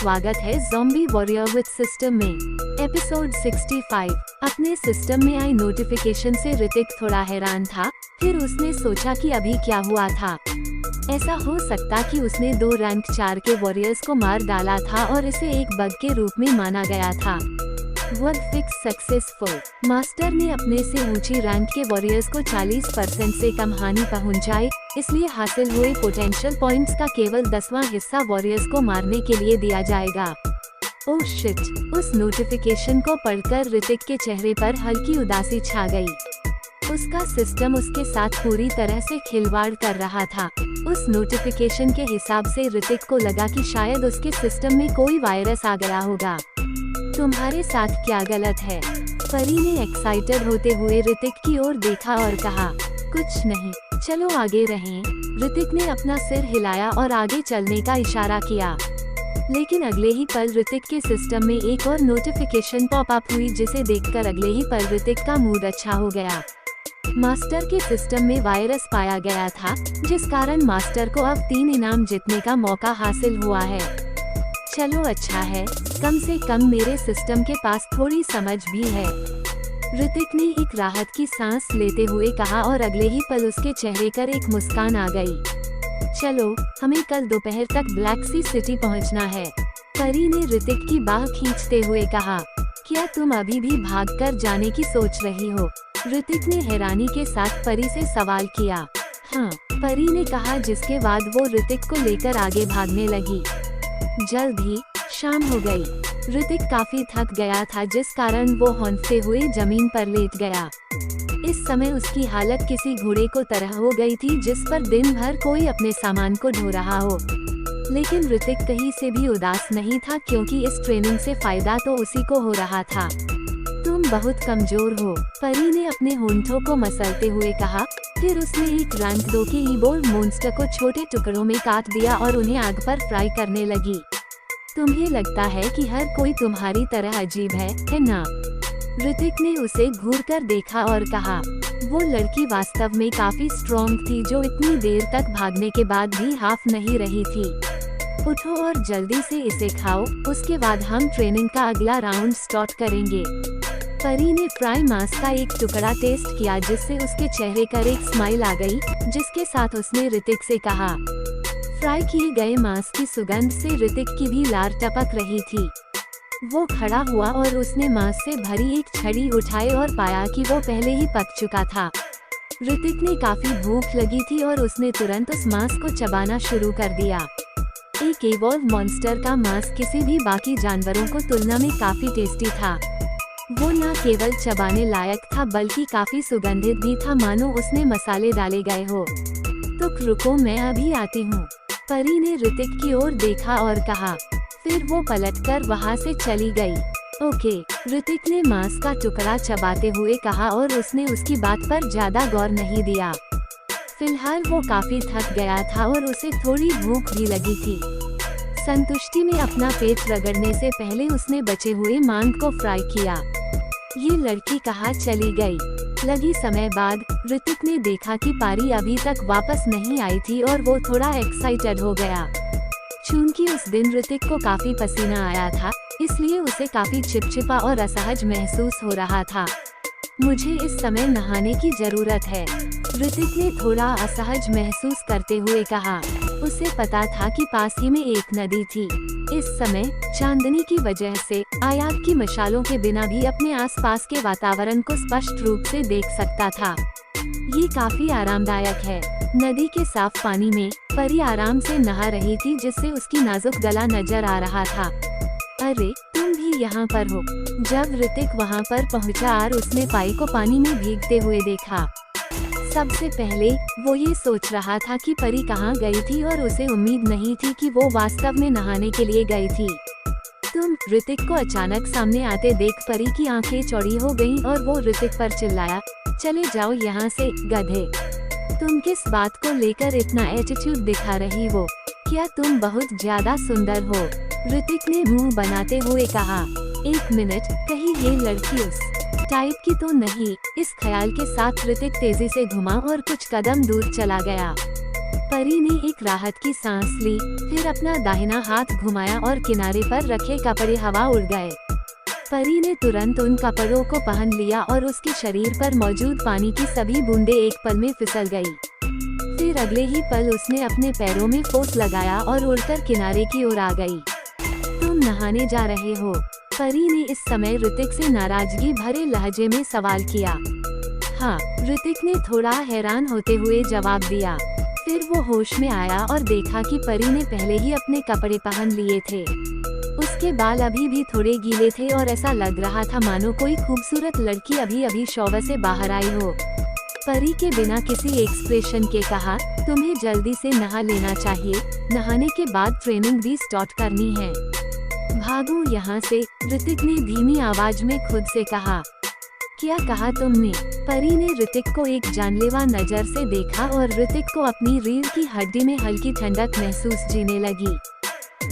स्वागत है zombie warrior with system में। एपिसोड 65। अपने सिस्टम में आई नोटिफिकेशन से ऋतिक थोड़ा हैरान था। फिर उसने सोचा कि अभी क्या हुआ था। ऐसा हो सकता कि उसने 2 रैंक 4 के वॉरियर्स को मार डाला था और इसे एक बग के रूप में माना गया था। Work fix successful. मास्टर ने अपने से ऊंची रैंक के वॉरियर्स को 40% से कम हानि पहुंचाई, इसलिए हासिल हुए पोटेंशियल पॉइंट्स का केवल 10वां हिस्सा वॉरियर्स को मारने के लिए दिया जाएगा। Oh shit! उस नोटिफिकेशन को पढ़कर ऋतिक के चेहरे पर हल्की उदासी छा गई। उसका सिस्टम उसके साथ पूरी तरह से खिलवाड़ कर रहा था। उस नोटिफिकेशन के हिसाब से ऋतिक को लगा कि शायद उसके सिस्टम में कोई वायरस आ गया होगा। तुम्हारे साथ क्या गलत है? परी ने एक्साइटेड होते हुए ऋतिक की ओर देखा और कहा, कुछ नहीं, चलो आगे रहें। ऋतिक ने अपना सिर हिलाया और आगे चलने का इशारा किया। लेकिन अगले ही पल ऋतिक के सिस्टम में एक और नोटिफिकेशन पॉप अप हुई, जिसे देखकर अगले ही पल ऋतिक का मूड अच्छा हो गया। मास्टर के सिस्टम में वायरस पाया गया था, जिस कारण मास्टर को अब 3 इनाम जीतने का मौका हासिल हुआ है। चलो अच्छा है, कम से कम मेरे सिस्टम के पास थोड़ी समझ भी है। ऋतिक ने एक राहत की सांस लेते हुए कहा और अगले ही पल उसके चेहरे पर एक मुस्कान आ गई। चलो, हमें कल दोपहर तक ब्लैक सी सिटी पहुंचना है। परी ने ऋतिक की बाह खींचते हुए कहा, क्या तुम अभी भी भागकर जाने की सोच रही हो? ऋतिक ने हैरानी के साथ परी से सवाल किया। हाँ, परी ने कहा, जिसके बाद वो ऋतिक को लेकर आगे भागने लगी। जल्द ही शाम हो गई। ऋतिक काफी थक गया था, जिस कारण वो हौंफते हुए जमीन पर लेट गया। इस समय उसकी हालत किसी घोड़े को तरह हो गई थी, जिस पर दिन भर कोई अपने सामान को ढो रहा हो। लेकिन ऋतिक कहीं से भी उदास नहीं था, क्योंकि इस ट्रेनिंग से फायदा तो उसी को हो रहा था। तुम बहुत कमजोर हो, परी ने अपने होंठों को मसलते हुए कहा। फिर उसने एक रैंक 2 के ईबोल्ड मॉन्स्टर को छोटे टुकड़ों में काट दिया और उन्हें आग पर फ्राई करने लगी। तुम्हें लगता है कि हर कोई तुम्हारी तरह अजीब है ना? ऋतिक ने उसे घूरकर देखा और कहा, वो लड़की वास्तव में काफी स्ट्रॉन्ग थी, जो इतनी देर तक भागने के बाद भी हाफ नहीं रही थी। उठो और जल्दी से इसे खाओ, उसके बाद हम ट्रेनिंग का अगला राउंड स्टार्ट करेंगे। परी ने फ्राई मांस का एक टुकड़ा टेस्ट किया, जिससे उसके चेहरे पर एक स्माइल आ गई, जिसके साथ उसने ऋतिक से कहा। फ्राई किए गए मांस की सुगंध से ऋतिक की भी लार टपक रही थी। वो खड़ा हुआ और उसने मांस से भरी एक छड़ी उठाई और पाया कि वो पहले ही पक चुका था। ऋतिक ने काफी भूख लगी थी और उसने तुरंत उस मांस को चबाना शुरू कर दिया। एक एवॉल्व मॉन्स्टर का मांस किसी भी बाकी जानवरों को तुलना में काफी टेस्टी था। वो न केवल चबाने लायक था, बल्कि काफी सुगंधित भी था, मानो उसमें मसाले डाले गए हो। तो रुको, मैं अभी आती हूँ। परी ने ऋतिक की ओर देखा और कहा। फिर वो पलटकर वहाँ से चली गई। ओके, ऋतिक ने मांस का टुकड़ा चबाते हुए कहा और उसने उसकी बात पर ज्यादा गौर नहीं दिया। फिलहाल वो काफी थक गया था और उसे थोड़ी भूख भी लगी थी। संतुष्टि में अपना पेट रगड़ने से पहले उसने बचे हुए मांस को फ्राई किया। ये लड़की कहाँ चली गई? लगी समय बाद ऋतिक ने देखा कि पारी अभी तक वापस नहीं आई थी और वो थोड़ा एक्साइटेड हो गया। चूंकि उस दिन ऋतिक को काफी पसीना आया था, इसलिए उसे काफी चिपचिपा और असहज महसूस हो रहा था। मुझे इस समय नहाने की जरूरत है, ऋतिक ने थोड़ा असहज महसूस करते हुए कहा। उसे पता था कि पास ही में एक नदी थी। इस समय चांदनी की वजह से आग की मशालों के बिना भी अपने आसपास के वातावरण को स्पष्ट रूप से देख सकता था। ये काफी आरामदायक है। नदी के साफ पानी में परी आराम से नहा रही थी, जिससे उसकी नाजुक गला नजर आ रहा था। अरे, तुम भी यहाँ पर हो? जब ऋतिक वहाँ पर पहुँचा और उसने पाई को पानी में भीगते हुए देखा। सबसे पहले वो ये सोच रहा था कि परी कहाँ गई थी और उसे उम्मीद नहीं थी कि वो वास्तव में नहाने के लिए गई थी। तुम? ऋतिक को अचानक सामने आते देख परी की आंखें चौड़ी हो गईं और वो ऋतिक पर चिल्लाया, चले जाओ यहाँ से, गधे। तुम किस बात को लेकर इतना एटीट्यूड दिखा रही हो? क्या तुम बहुत ज्यादा सुंदर हो? ऋतिक ने मुंह बनाते हुए कहा। एक मिनट, कहीं ये लड़की उस टाइप की तो नहीं? इस ख्याल के साथ ऋतिक तेजी से घुमा और कुछ कदम दूर चला गया। परी ने एक राहत की सांस ली, फिर अपना दाहिना हाथ घुमाया और किनारे पर रखे कपड़े हवा उड़ गए। परी ने तुरंत उन कपड़ों को पहन लिया और उसके शरीर पर मौजूद पानी की सभी बूंदें एक पल में फिसल गई। फिर अगले ही पल उसने अपने पैरों में फोर्स लगाया और उड़कर किनारे की ओर आ गई। तुम नहाने जा रहे हो? परी ने इस समय ऋतिक से नाराजगी भरे लहजे में सवाल किया। हाँ, ऋतिक ने थोड़ा हैरान होते हुए जवाब दिया। फिर वो होश में आया और देखा कि परी ने पहले ही अपने कपड़े पहन लिए थे। उसके बाल अभी भी थोड़े गीले थे और ऐसा लग रहा था मानो कोई खूबसूरत लड़की अभी अभी शॉवर से बाहर आई हो। परी के बिना किसी एक्सप्रेशन के कहा, तुम्हें जल्दी से नहा लेना चाहिए, नहाने के बाद ट्रेनिंग भी स्टार्ट करनी है। भागो यहाँ से, ऋतिक ने धीमी आवाज में खुद से कहा। क्या कहा तुमने? परी ने ऋतिक को एक जानलेवा नजर से देखा और ऋतिक को अपनी रीढ़ की हड्डी में हल्की ठंडक महसूस जीने लगी।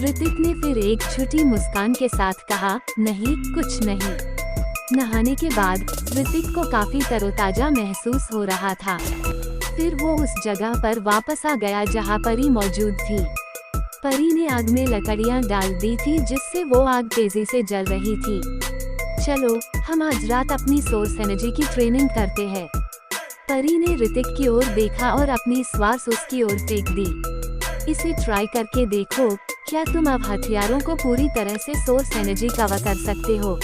ऋतिक ने फिर एक छोटी मुस्कान के साथ कहा, नहीं, कुछ नहीं। नहाने के बाद ऋतिक को काफी तरोताजा महसूस हो रहा था। फिर वो उस जगह पर वापस आ गया जहाँ परी मौजूद थी। परी ने आग में लकड़ियाँ डाल दी थी जिससे वो आग तेजी से जल रही थी। चलो, हम आज रात अपनी सोर्स एनर्जी की ट्रेनिंग करते हैं। परी ने ऋतिक की ओर देखा और अपनी श्वास उसकी ओर फेंक दी। इसे ट्राई करके देखो, क्या तुम अब हथियारों को पूरी तरह से सोर्स एनर्जी कवर कर सकते हो?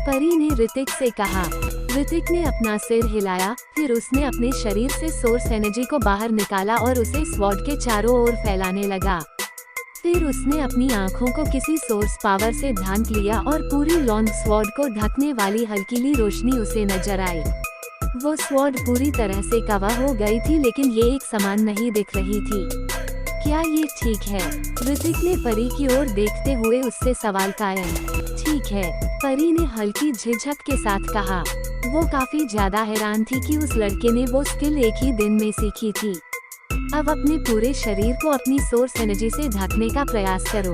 परी ने ऋतिक से कहा। ऋतिक ने अपना सिर हिलाया, फिर उसने अपने शरीर से सोर्स एनर्जी को बाहर निकाला और उसे स्वॉर्ड के चारों ओर फैलाने लगा। फिर उसने अपनी आँखों को किसी सोर्स पावर से ढांक लिया और पूरी लॉन्ग स्वॉर्ड को ढकने वाली हल्कीली रोशनी उसे नजर आई। वो स्वॉर्ड पूरी तरह से कवर हो गई थी, लेकिन ये एक समान नहीं दिख रही थी। क्या ये ठीक है? ऋतिक ने परी की ओर देखते हुए उससे सवाल कायम। ठीक है, परी ने हल्की झिझक के साथ कहा। वो काफी ज्यादा हैरान थी कि उस लड़के ने वो स्किल एक ही दिन में सीखी थी। अब अपने पूरे शरीर को अपनी सोर्स एनर्जी से ढकने का प्रयास करो,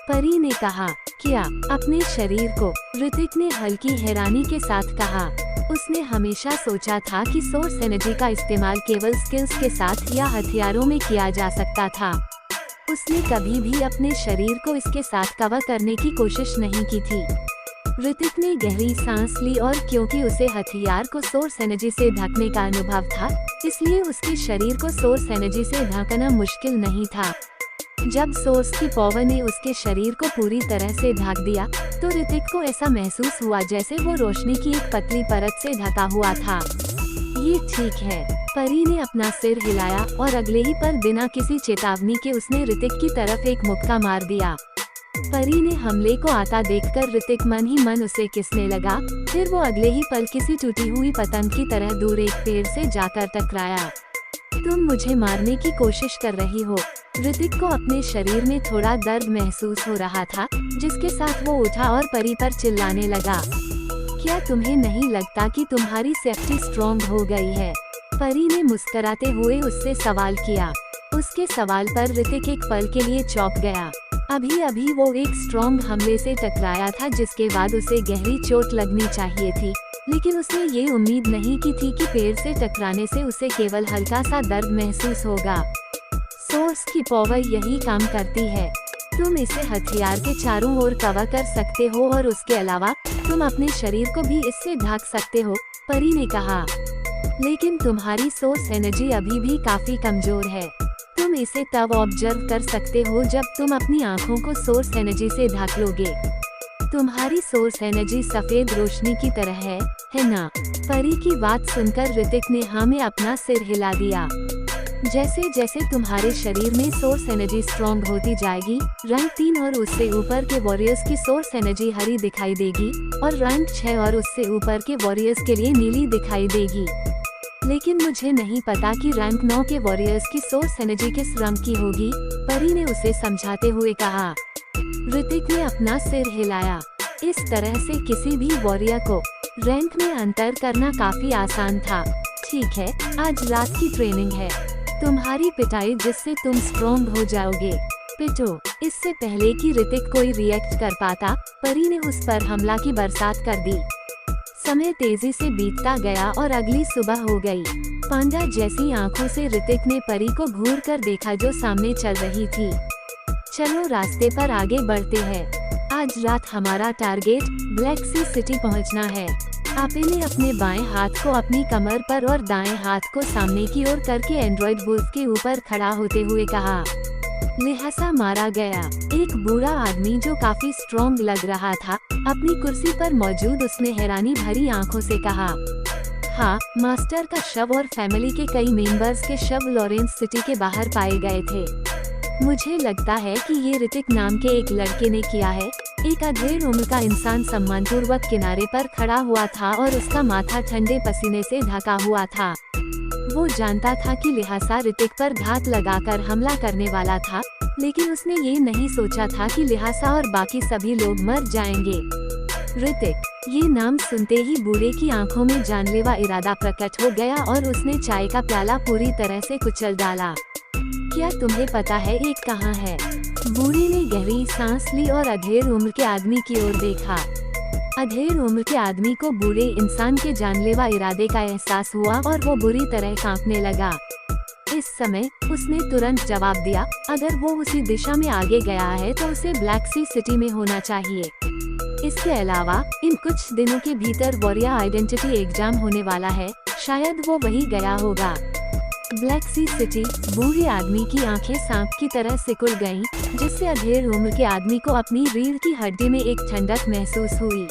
परी ने कहा। क्या अपने शरीर को? ऋतिक ने हल्की हैरानी के साथ कहा। उसने हमेशा सोचा था कि सोर्स एनर्जी का इस्तेमाल केवल स्किल्स के साथ या हथियारों में किया जा सकता था। उसने कभी भी अपने शरीर को इसके साथ कवर करने की कोशिश नहीं की थी। ऋतिक ने गहरी सांस ली और क्योंकि उसे हथियार को सोर्स एनर्जी से ढकने का अनुभव था, इसलिए उसके शरीर को सोर्स एनर्जी से ढकना मुश्किल नहीं था। जब सोर्स की पावर ने उसके शरीर को पूरी तरह से ढक दिया, तो ऋतिक को ऐसा महसूस हुआ जैसे वो रोशनी की एक पतली परत से ढका हुआ था। ये ठीक है, परी ने अपना सिर हिलाया और अगले ही पल बिना किसी चेतावनी के उसने ऋतिक की तरफ एक मुक्का मार दिया। परी ने हमले को आता देखकर ऋतिक मन ही मन उसे किसने लगा। फिर वो अगले ही पल किसी टूटी हुई पतंग की तरह दूर एक पेड़ से जाकर टकराया। तुम मुझे मारने की कोशिश कर रही हो? ऋतिक को अपने शरीर में थोड़ा दर्द महसूस हो रहा था, जिसके साथ वो उठा और परी पर चिल्लाने लगा। क्या तुम्हें नहीं लगता कि तुम्हारी सेफ्टी स्ट्रॉन्ग हो गई है? परी ने मुस्कुराते हुए उससे सवाल किया। उसके सवाल पर ऋतिक एक पल के लिए चौंक गया। अभी अभी वो एक स्ट्रॉन्ग हमले से टकराया था जिसके बाद उसे गहरी चोट लगनी चाहिए थी, लेकिन उसने ये उम्मीद नहीं की थी कि पेड़ से टकराने से उसे केवल हल्का सा दर्द महसूस होगा। सोर्स की पावर यही काम करती है। तुम इसे हथियार के चारों ओर कवर कर सकते हो और उसके अलावा तुम अपने शरीर को भी इससे ढक सकते हो, परी ने कहा। लेकिन तुम्हारी सोर्स एनर्जी अभी भी काफी कमजोर है। तुम इसे तब ऑब्जर्व कर सकते हो जब तुम अपनी आँखों को सोर्स एनर्जी से ढक लोगे। तुम्हारी सोर्स एनर्जी सफेद रोशनी की तरह है ना? परी की बात सुनकर ऋतिक ने हाँ में अपना सिर हिला दिया। जैसे जैसे तुम्हारे शरीर में सोर्स एनर्जी स्ट्रॉन्ग होती जाएगी, रैंक 3 और उससे ऊपर के वॉरियर्स की सोर्स एनर्जी हरी दिखाई देगी और रैंक 6 और उससे ऊपर के वॉरियर्स के लिए नीली दिखाई देगी। लेकिन मुझे नहीं पता कि रैंक 9 के वॉरियर्स की सोर्स एनर्जी किस रंग की होगी, परी ने उसे समझाते हुए कहा। ऋतिक ने अपना सिर हिलाया। इस तरह से किसी भी वॉरियर को रैंक में अंतर करना काफी आसान था। ठीक है, आज रात की ट्रेनिंग है। तुम्हारी पिटाई जिससे तुम स्ट्रॉन्ग हो जाओगे। पिटो। इससे पहले कि ऋतिक कोई रिएक्ट कर पाता, परी ने उस पर हमला की बरसात कर दी। समय तेजी से बीतता गया और अगली सुबह हो गई। पांडा जैसी आंखों से ऋतिक ने परी को घूर कर देखा जो सामने चल रही थी। चलो रास्ते पर आगे बढ़ते हैं। आज रात हमारा टारगेट ब्लैक सी सिटी पहुंचना है। आपे ने अपने बाएं हाथ को अपनी कमर पर और दाएं हाथ को सामने की ओर करके एंड्रॉइड वुल्फ के ऊपर खड़ा होते हुए कहा। लिहाजा मारा गया। एक बूढ़ा आदमी जो काफी स्ट्रॉन्ग लग रहा था अपनी कुर्सी पर मौजूद, उसने हैरानी भरी आंखों से कहा, हाँ, मास्टर का शव और फैमिली के कई मेंबर्स के शव लॉरेंस सिटी के बाहर पाए गए थे। मुझे लगता है कि ये ऋतिक नाम के एक लड़के ने किया है। एक अधेड़ उम्र का इंसान सम्मानपूर्वक किनारे पर खड़ा हुआ था और उसका माथा ठंडे पसीने से ढका हुआ था। वो जानता था कि लिहाजा ऋतिक पर घात लगाकर हमला करने वाला था, लेकिन उसने ये नहीं सोचा था कि लिहाजा और बाकी सभी लोग मर जाएंगे। ऋतिक, ये नाम सुनते ही बूढ़े की आंखों में जानलेवा इरादा प्रकट हो गया और उसने चाय का प्याला पूरी तरह से कुचल डाला। क्या तुम्हें पता है एक कहाँ है? बूढ़े ने गहरी सांस ली और अधेड़ उम्र के आदमी की ओर देखा। अधेड़ उम्र के आदमी को बूढ़े इंसान के जानलेवा इरादे का एहसास हुआ और वो बुरी तरह कांपने लगा। इस समय उसने तुरंत जवाब दिया, अगर वो उसी दिशा में आगे गया है तो उसे ब्लैक सी सिटी में होना चाहिए। इसके अलावा इन कुछ दिनों के भीतर वॉरियर आइडेंटिटी एग्जाम होने वाला है, शायद वो वही गया होगा। ब्लैक सी सिटी। बूढ़े आदमी की आंखें सांप की तरह सिकुड़ गईं, जिससे अधेड़ उम्र के आदमी को अपनी रीढ़ की हड्डी में एक ठंडक महसूस हुई।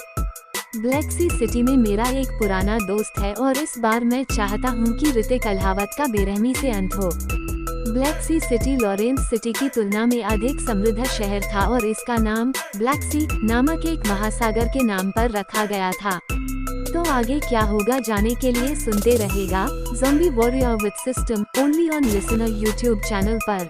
ब्लैक सी सिटी में मेरा एक पुराना दोस्त है और इस बार मैं चाहता हूँ कि ऋतिक अल्हावत का बेरहमी से अंत हो। ब्लैक सी सिटी लॉरेंस सिटी की तुलना में अधिक समृद्ध शहर था और इसका नाम ब्लैक सी नामक एक महासागर के नाम पर रखा गया था। तो आगे क्या होगा जानने के लिए सुनते रहेगा zombie warrior with system only on listener YouTube channel पर।